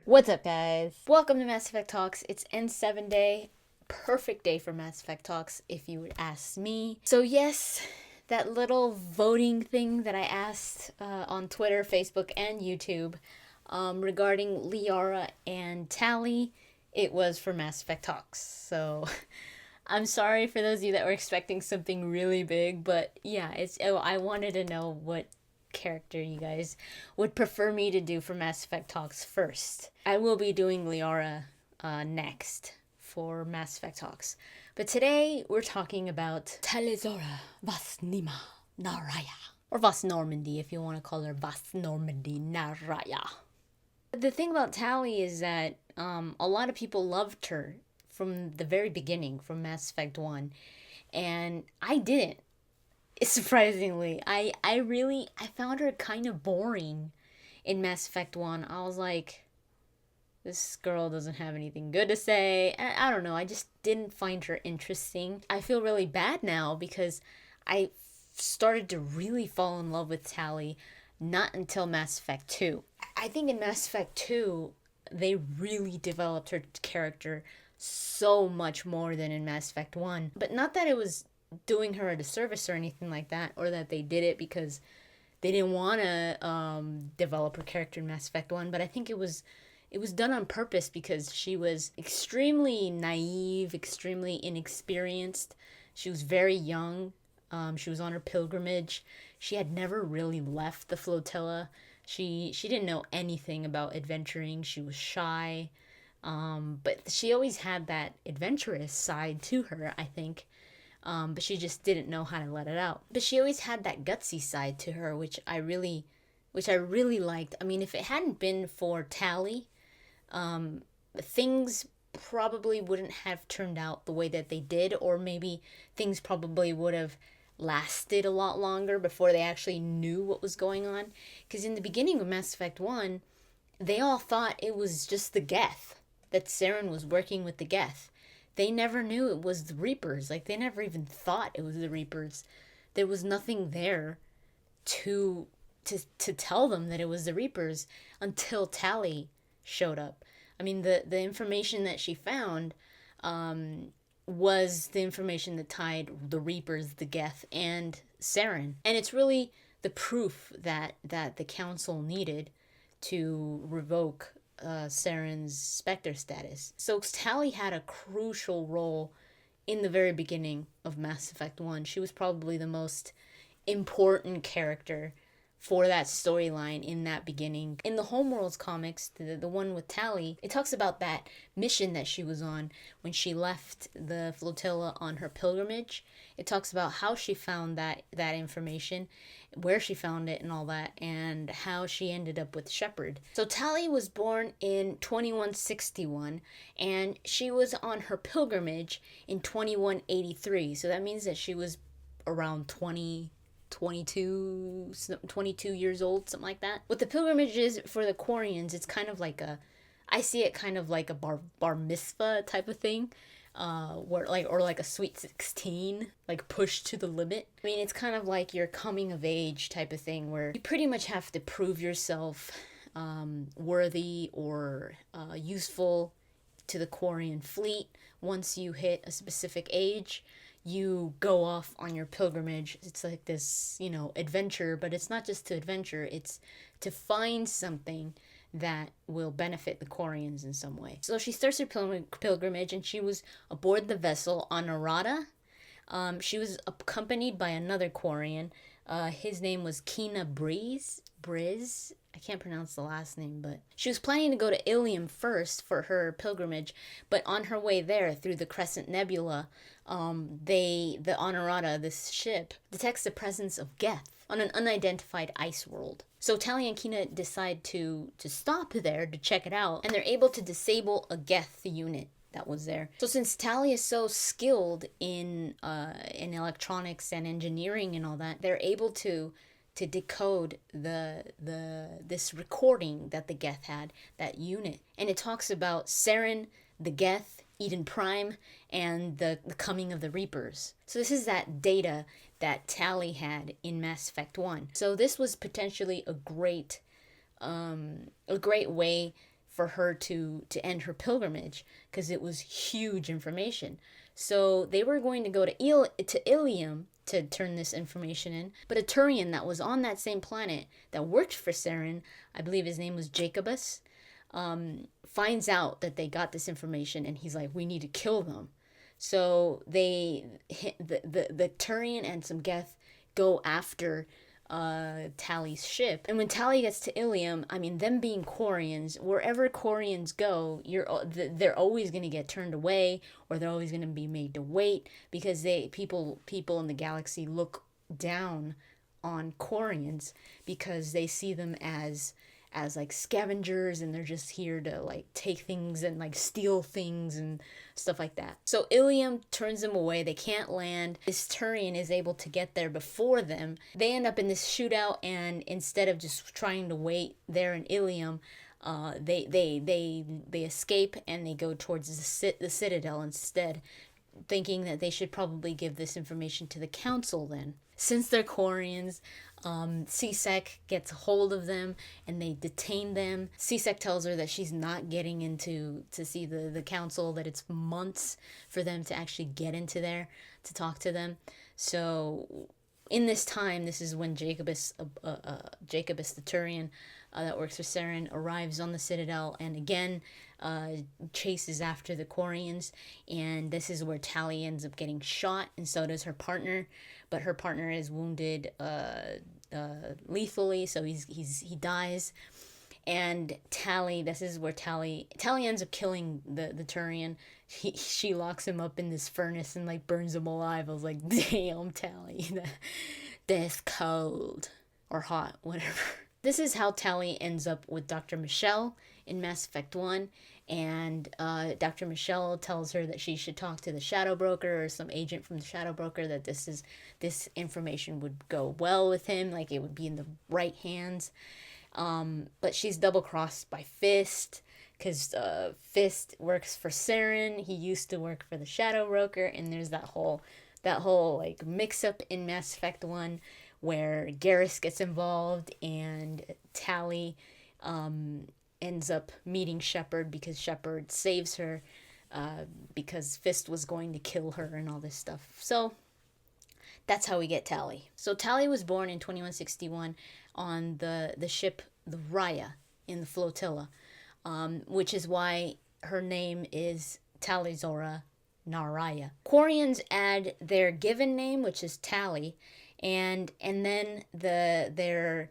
What's up, guys? Welcome to Mass Effect Talks. It's N7 day. Perfect day for Mass Effect Talks, if you would ask me. So yes, that little voting thing that I asked on Twitter, Facebook, and YouTube regarding Liara and Tali, it was for Mass Effect Talks. So I'm sorry for those of you that were expecting something really big, but yeah, I wanted to know what character you guys would prefer me to do for Mass Effect Talks first. I will be doing Liara next for Mass Effect Talks. But today we're talking about Tali'Zorah Vas Nima Naraya. Or Vas Normandy if you want to call her Vas Normandy Naraya. The thing about Tali is that a lot of people loved her from the very beginning, from Mass Effect 1. And I didn't. Surprisingly, I found her kind of boring in Mass Effect 1. I was like, this girl doesn't have anything good to say. I don't know, I just didn't find her interesting. I feel really bad now because I started to really fall in love with Tali not until Mass Effect 2. I think in Mass Effect 2, they really developed her character so much more than in Mass Effect 1. But not that it was doing her a disservice or anything like that, or that they did it because they didn't want to develop her character in Mass Effect 1, but I think it was done on purpose because she was extremely naive, extremely inexperienced. She was very young. She was on her pilgrimage. She had never really left the flotilla. She didn't know anything about adventuring. She was shy, but she always had that adventurous side to her, I think. But she just didn't know how to let it out. But she always had that gutsy side to her, which I really liked. I mean, if it hadn't been for Tali, things probably wouldn't have turned out the way that they did, or maybe things probably would have lasted a lot longer before they actually knew what was going on. Because in the beginning of Mass Effect 1, they all thought it was just the Geth, that Saren was working with the Geth. They never knew it was the Reapers. Like, they never even thought it was the Reapers. There was nothing there to tell them that it was the Reapers until Tali showed up. I mean, the information that she found was the information that tied the Reapers, the Geth, and Saren. And it's really the proof that the Council needed to revoke Saren's Spectre status. So Tali had a crucial role in the very beginning of Mass Effect 1. She was probably the most important character for that storyline in that beginning. In the HOMEWORLDS comics, the one with Tali, it talks about that mission that she was on when she left the flotilla on her pilgrimage. It talks about how she found that information, where she found it and all that, and how she ended up with Shepard. So Tali was born in 2161, and she was on her pilgrimage in 2183. So that means that she was around 22 years old, something like that. What the pilgrimage is for the Quarians, it's kind of like I see it kind of like a bar mitzvah type of thing, or like a sweet 16, like pushed to the limit. I mean, it's kind of like your coming of age type of thing, where you pretty much have to prove yourself worthy or useful to the Quarian fleet. Once you hit a specific age, you go off on your pilgrimage. It's like this, adventure, but it's not just to adventure, it's to find something that will benefit the Quarians in some way. So she starts her pilgrimage, and she was aboard the vessel Honorata. She was accompanied by another Quarian. His name was Kina Briz. I can't pronounce the last name, but she was planning to go to Ilium first for her pilgrimage, but on her way there, through the Crescent Nebula, the Honorata, this ship, detects the presence of Geth on an unidentified ice world. So Tali and Kina decide to stop there to check it out, and they're able to disable a Geth unit that was there. So since Tali is so skilled in electronics and engineering and all that, they're able to decode this recording that the Geth had, that unit. And it talks about Saren, the Geth, Eden Prime and the coming of the Reapers. So this is that data that Tali had in Mass Effect 1. So this was potentially a great way for her to end her pilgrimage, because it was huge information. So they were going to go to Ilium to turn this information in, but a Turian that was on that same planet that worked for Saren, I believe his name was Jacobus, finds out that they got this information, and he's like, we need to kill them. So the Turian and some Geth go after Tali's ship. And when Tali gets to Ilium, I mean, them being Quarians, wherever Quarians go, they're always going to get turned away, or they're always going to be made to wait, because people in the galaxy look down on Quarians because they see them as like scavengers, and they're just here to like take things and like steal things and stuff like that. So Ilium turns them away. They can't land. This Turian is able to get there before them. They end up in this shootout, and instead of just trying to wait there in Ilium, they escape, and they go towards the Citadel instead, thinking that they should probably give this information to the council then. Since they're Quarians, C-Sec gets a hold of them, and they detain them. C-Sec tells her that she's not getting to see the council, that it's months for them to actually get into there to talk to them. So in this time, this is when Jacobus the Turian that works for Saren, arrives on the Citadel, and again chases after the Quarians. And this is where Tali ends up getting shot, and so does her partner. But her partner is wounded lethally, so he dies. And Tali, this is where Tali ends up killing the Turian. She locks him up in this furnace and like burns him alive. I was like, damn, Tali, that's cold or hot, whatever. This is how Tali ends up with Dr. Michelle in Mass Effect 1, and Dr. Michelle tells her that she should talk to the Shadow Broker or some agent from the Shadow Broker, that this information would go well with him, like it would be in the right hands. But she's double-crossed by Fist, because Fist works for Saren. He used to work for the Shadow Broker, and there's that whole like mix-up in Mass Effect 1 where Garrus gets involved, and Tali ends up meeting Shepard because Shepard saves her because Fist was going to kill her and all this stuff. So that's how we get Tali. So Tali was born in 2161 on the ship the Raya in the flotilla, which is why her name is Tali'Zorah Naraya. Quarians add their given name, which is Tali, and then their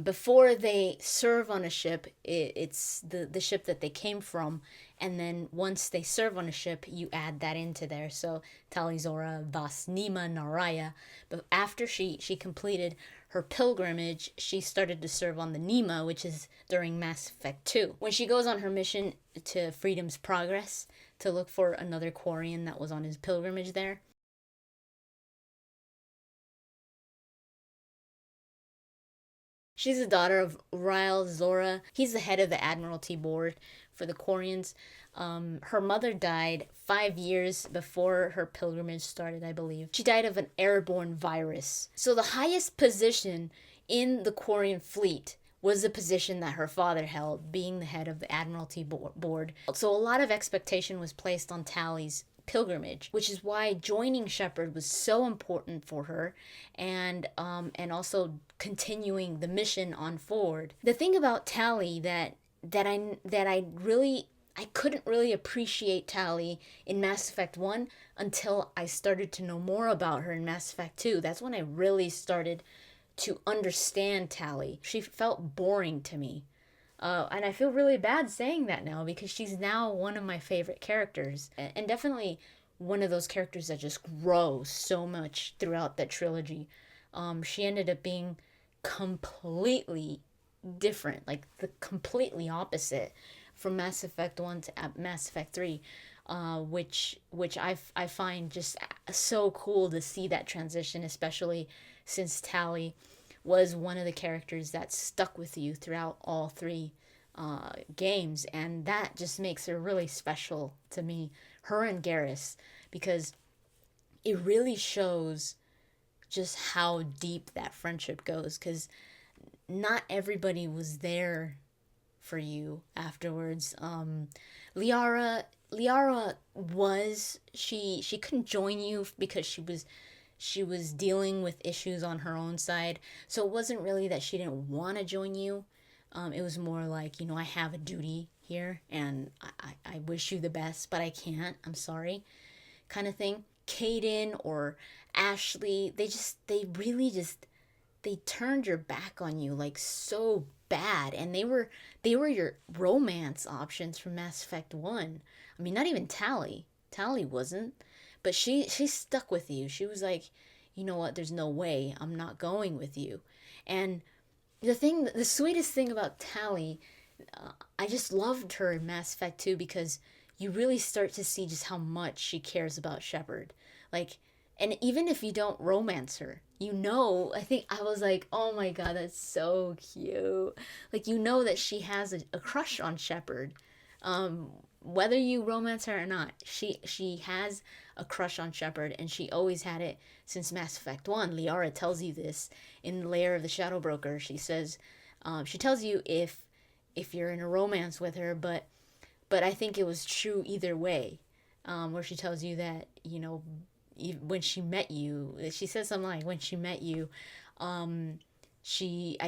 before they serve on a ship, it's the ship that they came from, and then once they serve on a ship, you add that into there. So Tali'Zorah Vasnima Naraya. But after she completed her pilgrimage, she started to serve on the Nima, which is during Mass Effect 2. When she goes on her mission to Freedom's Progress to look for another Quarian that was on his pilgrimage there, she's the daughter of Tali'Zorah. He's the head of the Admiralty Board for the Quarians. Her mother died 5 years before her pilgrimage started, I believe. She died of an airborne virus. So the highest position in the Quarian fleet was the position that her father held, being the head of the Admiralty Board. So a lot of expectation was placed on Tali's pilgrimage, which is why joining Shepard was so important for her, and also continuing the mission on forward. The thing about Tali that I couldn't really appreciate Tali in Mass Effect 1 until I started to know more about her in Mass Effect 2. That's when I really started to understand Tali. She felt boring to me. And I feel really bad saying that now, because she's now one of my favorite characters, and definitely one of those characters that just grows so much throughout that trilogy. She ended up being completely different, like the completely opposite from Mass Effect 1 to Mass Effect 3, which I find just so cool to see that transition, especially since Tali was one of the characters that stuck with you throughout all three games, and that just makes her really special to me, her and Garrus, because it really shows just how deep that friendship goes, because not everybody was there for you afterwards. Liara was, she couldn't join you because she was dealing with issues on her own side. So it wasn't really that she didn't want to join you. It was more like, I have a duty here and I wish you the best, but I can't. I'm sorry, kind of thing. Caden or Ashley, they turned your back on you like so bad, and they were your romance options from Mass Effect 1. I mean, not even Tali. Tali wasn't, but she stuck with you. She was like, you know what? There's no way I'm not going with you. And the sweetest thing about Tali, I just loved her in Mass Effect 2 because you really start to see just how much she cares about Shepard. Like, and even if you don't romance her, I think I was like, oh my god, that's so cute. Like, that she has a crush on Shepard. Whether you romance her or not, she has a crush on Shepard, and she always had it since Mass Effect 1. Liara tells you this in the Lair of the Shadow Broker. She says, she tells you if you're in a romance with her, but I think it was true either way, where she tells you that, when she met you, she says something like, when she met you, I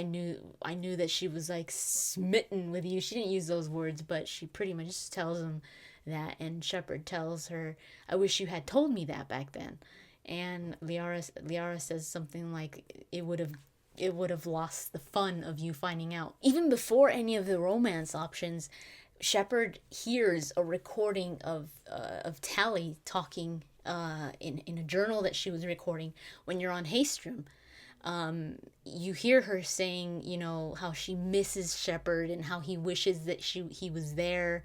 knew that she was like smitten with you. She didn't use those words, but she pretty much just tells him that, and Shepard tells her, I wish you had told me that back then. And Liara says something like, it would have lost the fun of you finding out. Even before any of the romance options, Shepard hears a recording of Tali talking in a journal that she was recording when you're on Haestrom. You hear her saying, how she misses Shepard and how he wishes that he was there.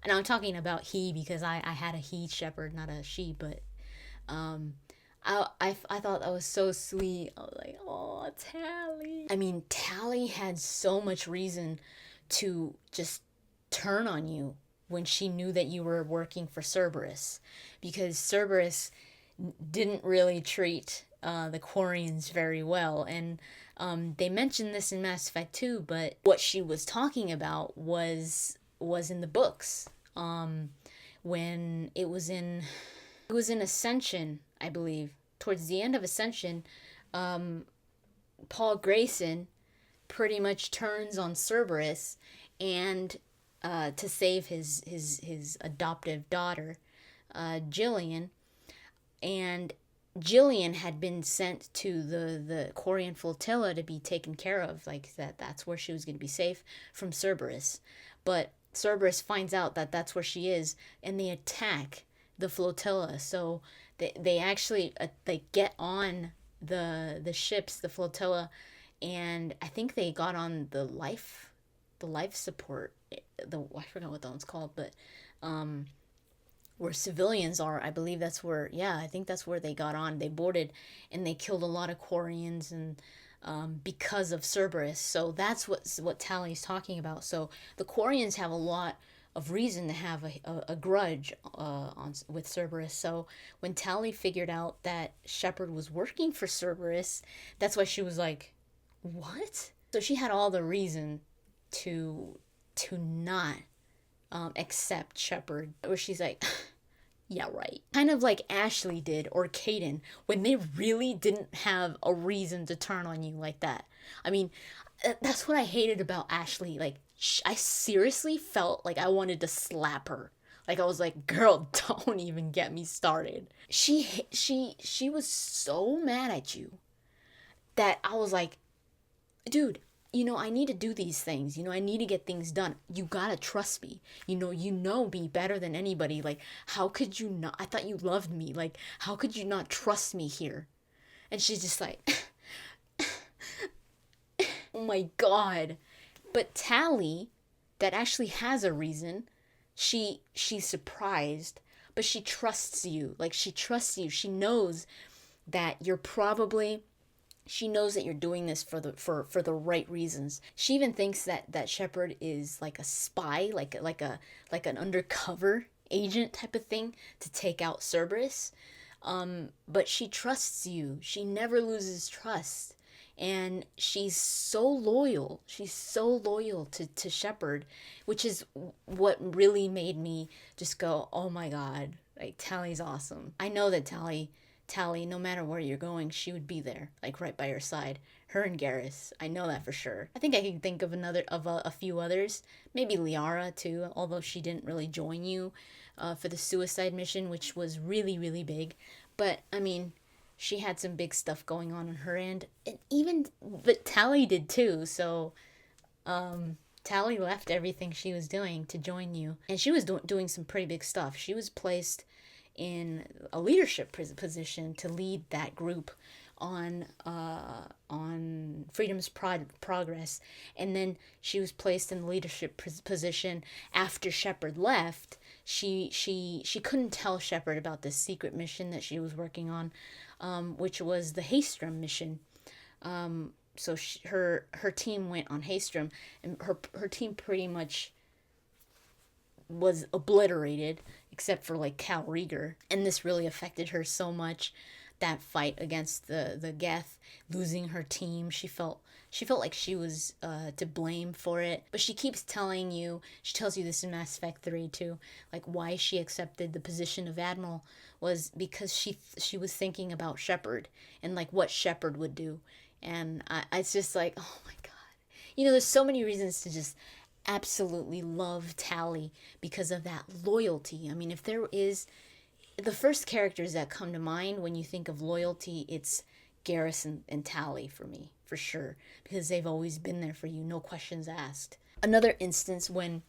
And I'm talking about he because I had a he Shepard, not a she, but I thought that was so sweet. I was like, oh, Tali. I mean, Tali had so much reason to just turn on you when she knew that you were working for Cerberus, because Cerberus didn't really treat the Quarians very well, and they mentioned this in Mass Effect 2, but what she was talking about was in the books. When it was in Ascension, I believe. Towards the end of Ascension, Paul Grayson pretty much turns on Cerberus and to save his adoptive daughter, Jillian. And Jillian had been sent to the Quarian flotilla to be taken care of, like that's where she was going to be safe from Cerberus. But Cerberus finds out that that's where she is, and they attack the flotilla. So they actually they get on the ships, the flotilla, and I think they got on the life support. I forgot what that one's called, but where civilians are, I believe that's where. Yeah, I think that's where they got on. They boarded, and they killed a lot of Quarians, and because of Cerberus. So that's what Tali's talking about. So the Quarians have a lot of reason to have a grudge with Cerberus. So when Tali figured out that Shepard was working for Cerberus, that's why she was like, what? So she had all the reason to not accept Shepard, where she's like, yeah, right. Kind of like Ashley did, or Caden, when they really didn't have a reason to turn on you like that. I mean, that's what I hated about Ashley. Like, I seriously felt like I wanted to slap her. Like, I was like, girl, don't even get me started. She was so mad at you that I was like, dude, I need to do these things. I need to get things done. You gotta trust me. You know me better than anybody. Like, how could you not? I thought you loved me. Like, how could you not trust me here? And she's just like, oh my god. But Tali, that actually has a reason. She's surprised, but she trusts you. Like, she trusts you. She knows that you're probably she knows that you're doing this for the right reasons. She even thinks that Shepard is like a spy, like an undercover agent type of thing to take out Cerberus. But she trusts you. She never loses trust. And she's so loyal. She's so loyal to Shepard, which is what really made me just go, oh my god, like Tali's awesome. I know that Tali, no matter where you're going, she would be there, like right by your side. Her and Garrus, I know that for sure. I think I can think of a few others, maybe Liara too, although she didn't really join you for the suicide mission, which was really really big. But I mean, she had some big stuff going on her end, but Tali did too. So Tali left everything she was doing to join you, and she was doing some pretty big stuff. She was placed in a leadership position to lead that group on Freedom's Progress, and then she was placed in the leadership position after Shepard left. She couldn't tell Shepard about this secret mission that she was working on, which was the Haestrom mission. So her team went on Haestrom, and her team pretty much was obliterated except for like Cal Rieger, and this really affected her so much. That fight against the Geth, losing her team, she felt like she was to blame for it. But she keeps telling you, she tells you this in Mass Effect 3 too, like why she accepted the position of Admiral was because she was thinking about Shepard and like what Shepard would do. And it's just like, oh my god. There's so many reasons to just absolutely love Tali because of that loyalty. I mean, if there is the first characters that come to mind when you think of loyalty, it's Garrus and Tali for me, for sure, because they've always been there for you, no questions asked. Another instance when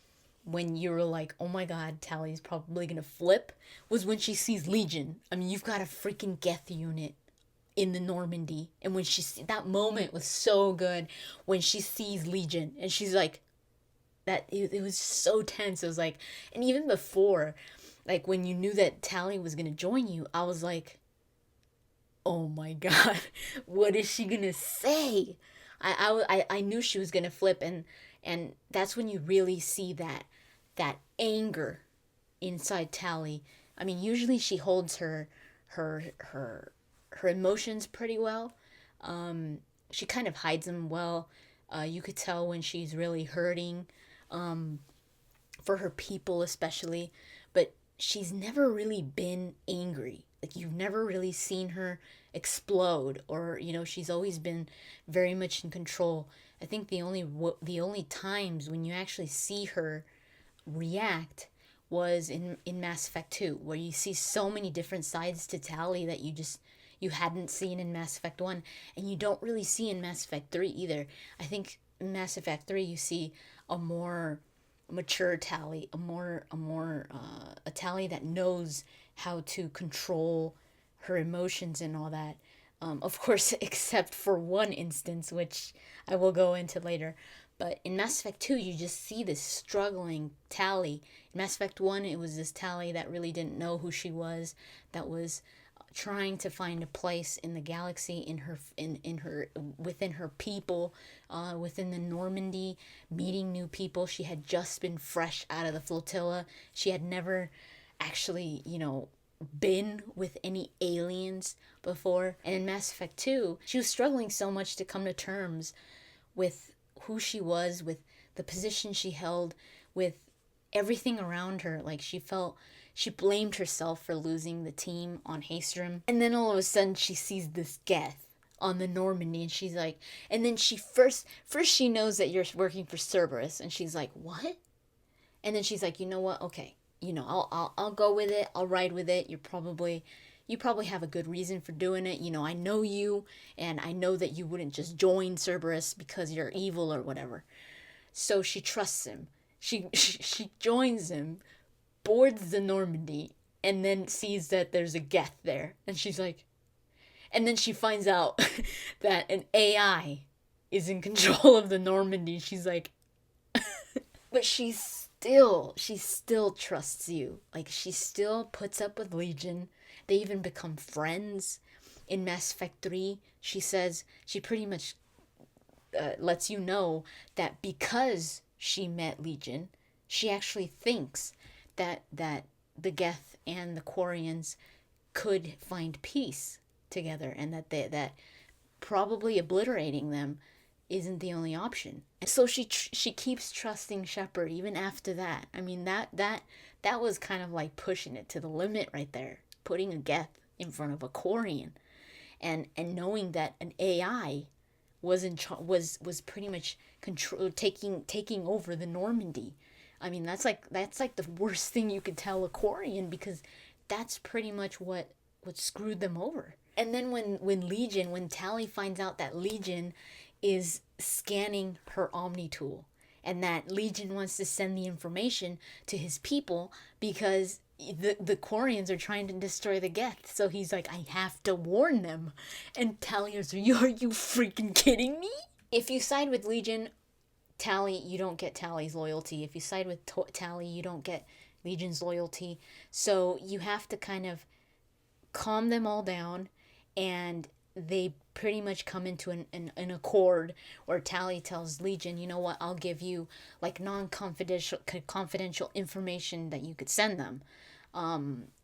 you were like, oh my god, Tali's probably gonna flip, was when she sees Legion. I mean, you've got a freaking Geth unit in the Normandy, and when that moment was so good when she sees Legion, and she's like, it was so tense. It was like, and even before, like when you knew that Tali was gonna join you, I was like, oh my god, what is she gonna say? I knew she was gonna flip, and that's when you really see that anger inside Tali. I mean, usually she holds her emotions pretty well. She kind of hides them well. You could tell when she's really hurting, for her people especially, but she's never really been angry. Like, you've never really seen her explode, or she's always been very much in control. I think the only times when you actually see her react was in Mass Effect 2, where you see so many different sides to Tali that you hadn't seen in Mass Effect 1, and you don't really see in Mass Effect 3 either. I think in Mass Effect 3 you see a more mature Tali, a Tali that knows how to control her emotions and all that. Of course, except for one instance, which I will go into later. But in Mass Effect 2, you just see this struggling Tali. In Mass Effect 1, it was this Tali that really didn't know who she was, that was trying to find a place in the galaxy, within her people, within the Normandy, meeting new people. She had just been fresh out of the flotilla. She had never actually, been with any aliens before. And in Mass Effect 2, she was struggling so much to come to terms with who she was, with the position she held, with everything around her. Like, she blamed herself for losing the team on Haestrom. And then all of a sudden she sees this Geth on the Normandy, and she's like, and then she first she knows that you're working for Cerberus, and she's like, what? And then she's like, you know what? Okay, I'll go with it. I'll ride with it. You probably have a good reason for doing it. I know you, and I know that you wouldn't just join Cerberus because you're evil or whatever. So she trusts him. She joins him, boards the Normandy, and then sees that there's a Geth there, and she's like, and then she finds out that an AI is in control of the Normandy. She's like, but she still trusts you. Like, she still puts up with Legion. They even become friends. in Mass Effect 3, she says, she pretty much lets you know that because she met Legion, she actually thinks that the Geth and the Quarians could find peace together, and that probably obliterating them isn't the only option. And so she keeps trusting Shepard even after that. I mean, that was kind of like pushing it to the limit right there, putting a Geth in front of a Quarian, and knowing that an AI was was pretty much taking over the Normandy. I mean, that's like the worst thing you could tell a Quarian, because that's pretty much what screwed them over. And then when Tali finds out that Legion is scanning her Omni tool, and that Legion wants to send the information to his people because the Quarians are trying to destroy the Geth. So he's like, I have to warn them. And Tali's, are you freaking kidding me? If you side with Legion, Tali, you don't get Tali's loyalty. If you side with Tali, you don't get Legion's loyalty. So you have to kind of calm them all down, and they pretty much come into an accord where Tali tells Legion, you know what, I'll give you like confidential information that you could send them.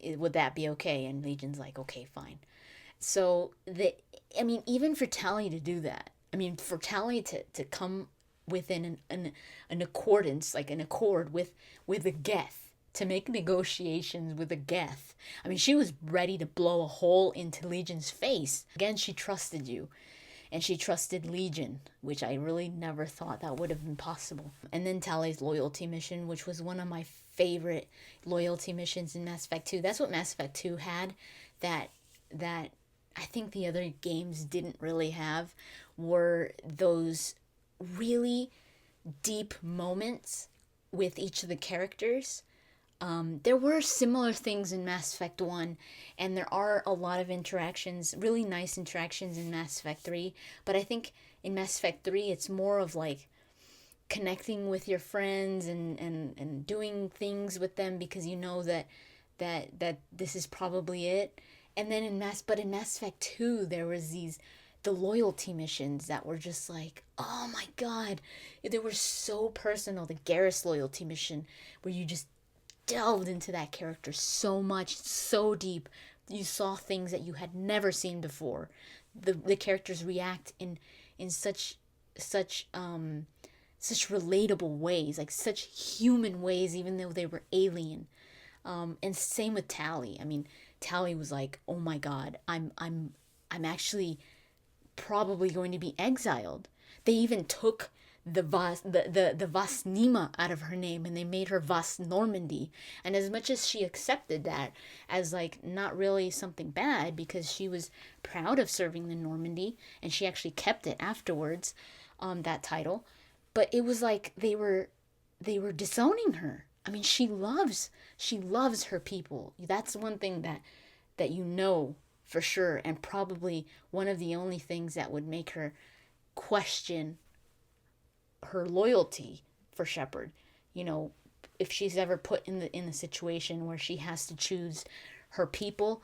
Would that be okay? And Legion's like, okay, fine. So even for Tali to do that, for Tali to come within an accordance, like an accord with a Geth, to make negotiations with a Geth. She was ready to blow a hole into Legion's face. Again, she trusted you. And she trusted Legion, which I really never thought that would have been possible. And then Tali's loyalty mission, which was one of my favorite loyalty missions in Mass Effect 2. That's what Mass Effect 2 had that I think the other games didn't really have, were those really deep moments with each of the characters. There were similar things in Mass Effect 1, and there are a lot of interactions, really nice interactions in Mass Effect 3, but I think in Mass Effect 3 it's more of like connecting with your friends and doing things with them because you know that this is probably it. And then in Mass Effect 2 there was the loyalty missions that were just like, oh my god, they were so personal. The Garrus loyalty mission, where you just delved into that character so much, so deep. You saw things that you had never seen before. The characters react in such relatable ways, like such human ways, even though they were alien. And same with Tali. Tali was like, oh my god, I'm actually probably going to be exiled. They even took the Vasnima out of her name, and they made her Vas Normandy. And as much as she accepted that as like not really something bad, because she was proud of serving the Normandy, and she actually kept it afterwards, that title, but it was like they were disowning her. She loves her people. That's one thing that you know for sure, and probably one of the only things that would make her question her loyalty for Shepard. If she's ever put in the situation where she has to choose her people,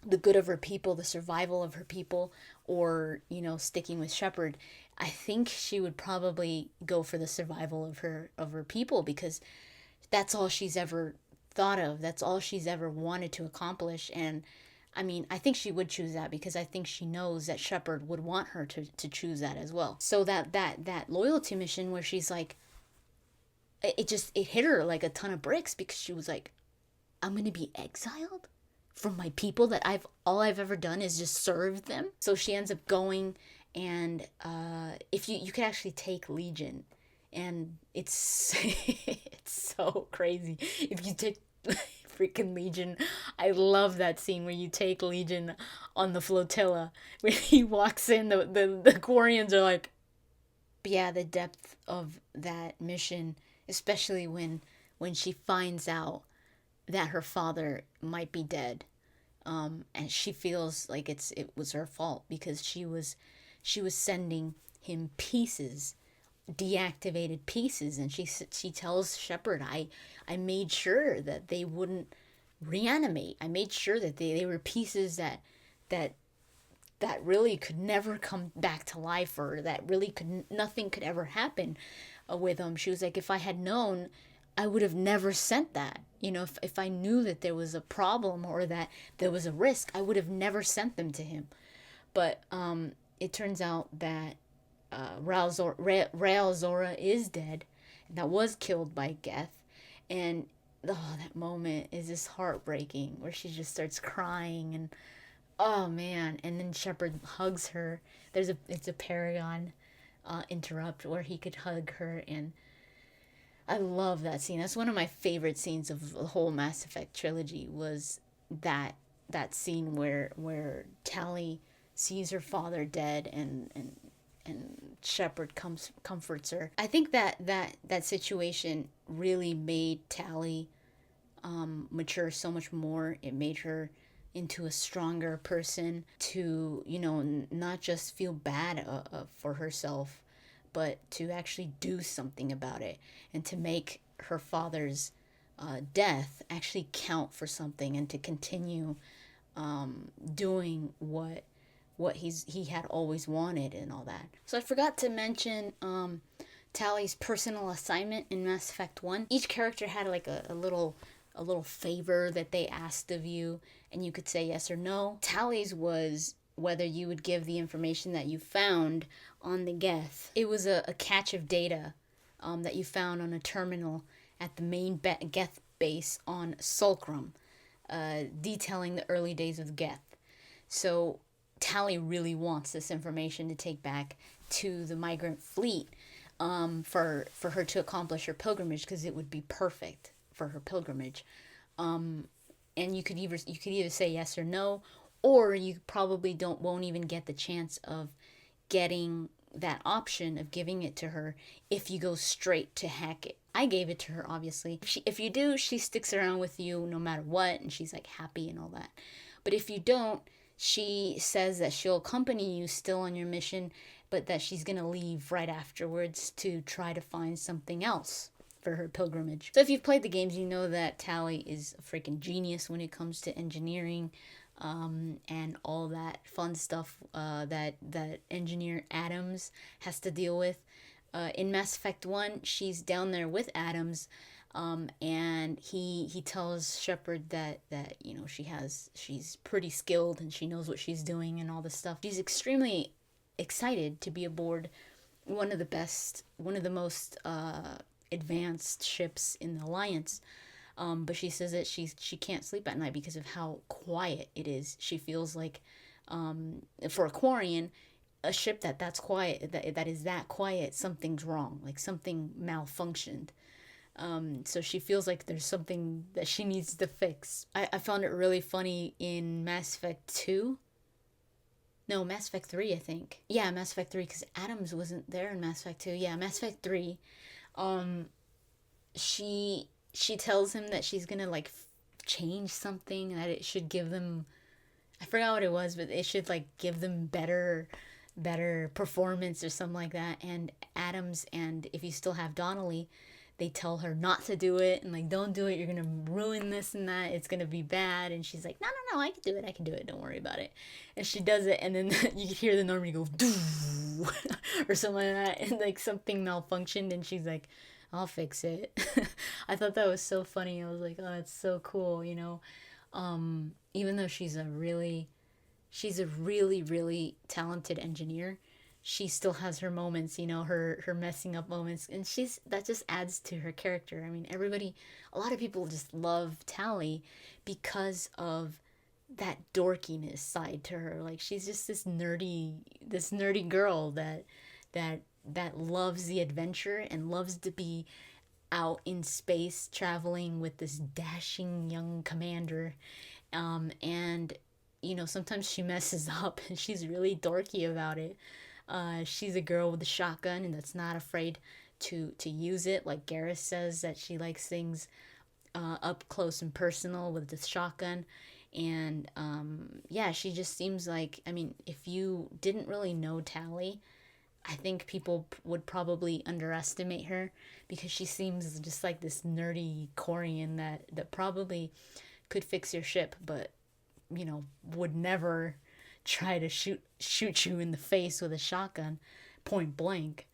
the good of her people, the survival of her people, or sticking with Shepard, I think she would probably go for the survival of her people, because that's all she's ever thought of. That's all she's ever wanted to accomplish. And I think she would choose that, because I think she knows that Shepard would want her to choose that as well. So that loyalty mission where she's like, it hit her like a ton of bricks, because she was like, I'm going to be exiled from my people that all I've ever done is just serve them. So she ends up going, and if you could actually take Legion, and it's it's so crazy. If you take freaking Legion, I love that scene where you take Legion on the flotilla, when he walks in, the Quarians are like, yeah, the depth of that mission, especially when she finds out that her father might be dead, and she feels like it was her fault, because she was sending him pieces, deactivated pieces, and she tells Shepard, I made sure that they wouldn't reanimate. I made sure that they were pieces that that really could never come back to life, or that really nothing could ever happen with him. She was like, if I had known, I would have never sent that. If I knew that there was a problem or that there was a risk, I would have never sent them to him. But it turns out that Tali'Zorah is dead, and that was killed by Geth. And that moment is just heartbreaking, where she just starts crying, and oh man. And then Shepard hugs her. It's a Paragon interrupt where he could hug her, and I love that scene. That's one of my favorite scenes of the whole Mass Effect trilogy, was that scene where Tali sees her father dead, and Shepard comforts her. I think that situation really made Tali mature so much more. It made her into a stronger person, to not just feel bad for herself, but to actually do something about it, and to make her father's death actually count for something, and to continue doing what he had always wanted, and all that. So I forgot to mention Tali's personal assignment in Mass Effect 1. Each character had like a little favor that they asked of you, and you could say yes or no. Tali's was whether you would give the information that you found on the Geth. It was a cache of data that you found on a terminal at the main Geth base on Sulcrum, detailing the early days of Geth. So Tali really wants this information to take back to the migrant fleet, for her to accomplish her pilgrimage, because it would be perfect for her pilgrimage. And you could either say yes or no, or you probably won't even get the chance of getting that option of giving it to her if you go straight to hack it. I gave it to her, obviously. If you do, she sticks around with you no matter what, and she's like happy and all that. But if you don't, she says that she'll accompany you still on your mission, but that she's gonna leave right afterwards to try to find something else for her pilgrimage. So if you've played the games, you know that Tali is a freaking genius when it comes to engineering, and all that fun stuff that engineer Adams has to deal with. In Mass Effect 1, she's down there with Adams, and he tells Shepard that she's pretty skilled, and she knows what she's doing and all this stuff. She's extremely excited to be aboard one of the most advanced ships in the Alliance. But she says that she can't sleep at night because of how quiet it is. She feels like, for a Quarian, a ship that's quiet, that is that quiet, something's wrong, like something malfunctioned. So she feels like there's something that she needs to fix. I found it really funny in Mass Effect 2. No, Mass Effect 3, I think. Yeah, Mass Effect 3, because Adams wasn't there in Mass Effect 2. Yeah, Mass Effect 3. She tells him that she's gonna like change something, that it should give them, I forgot what it was, but it should like give them better performance or something like that. And Adams, and if you still have Donnelly, they tell her not to do it, and like, don't do it, you're gonna ruin this and that, it's gonna be bad. And she's like, no, I can do it, don't worry about it. And she does it, and then you hear the Normandy go doo or something like that, and like something malfunctioned, and she's like, I'll fix it. I thought that was so funny. I was like, oh, it's so cool, even though she's a really, really talented engineer, she still has her moments, her messing up moments, and that just adds to her character. I mean, a lot of people just love Tali because of that dorkiness side to her. Like, she's just this nerdy girl that loves the adventure and loves to be out in space traveling with this dashing young commander. And sometimes she messes up and she's really dorky about it. She's a girl with a shotgun and that's not afraid to use it. Like Garrus says that she likes things up close and personal with the shotgun. And she just seems like, if you didn't really know Tali, I think people would probably underestimate her, because she seems just like this nerdy Quarian that probably could fix your ship, but would never try to shoot you in the face with a shotgun, point blank.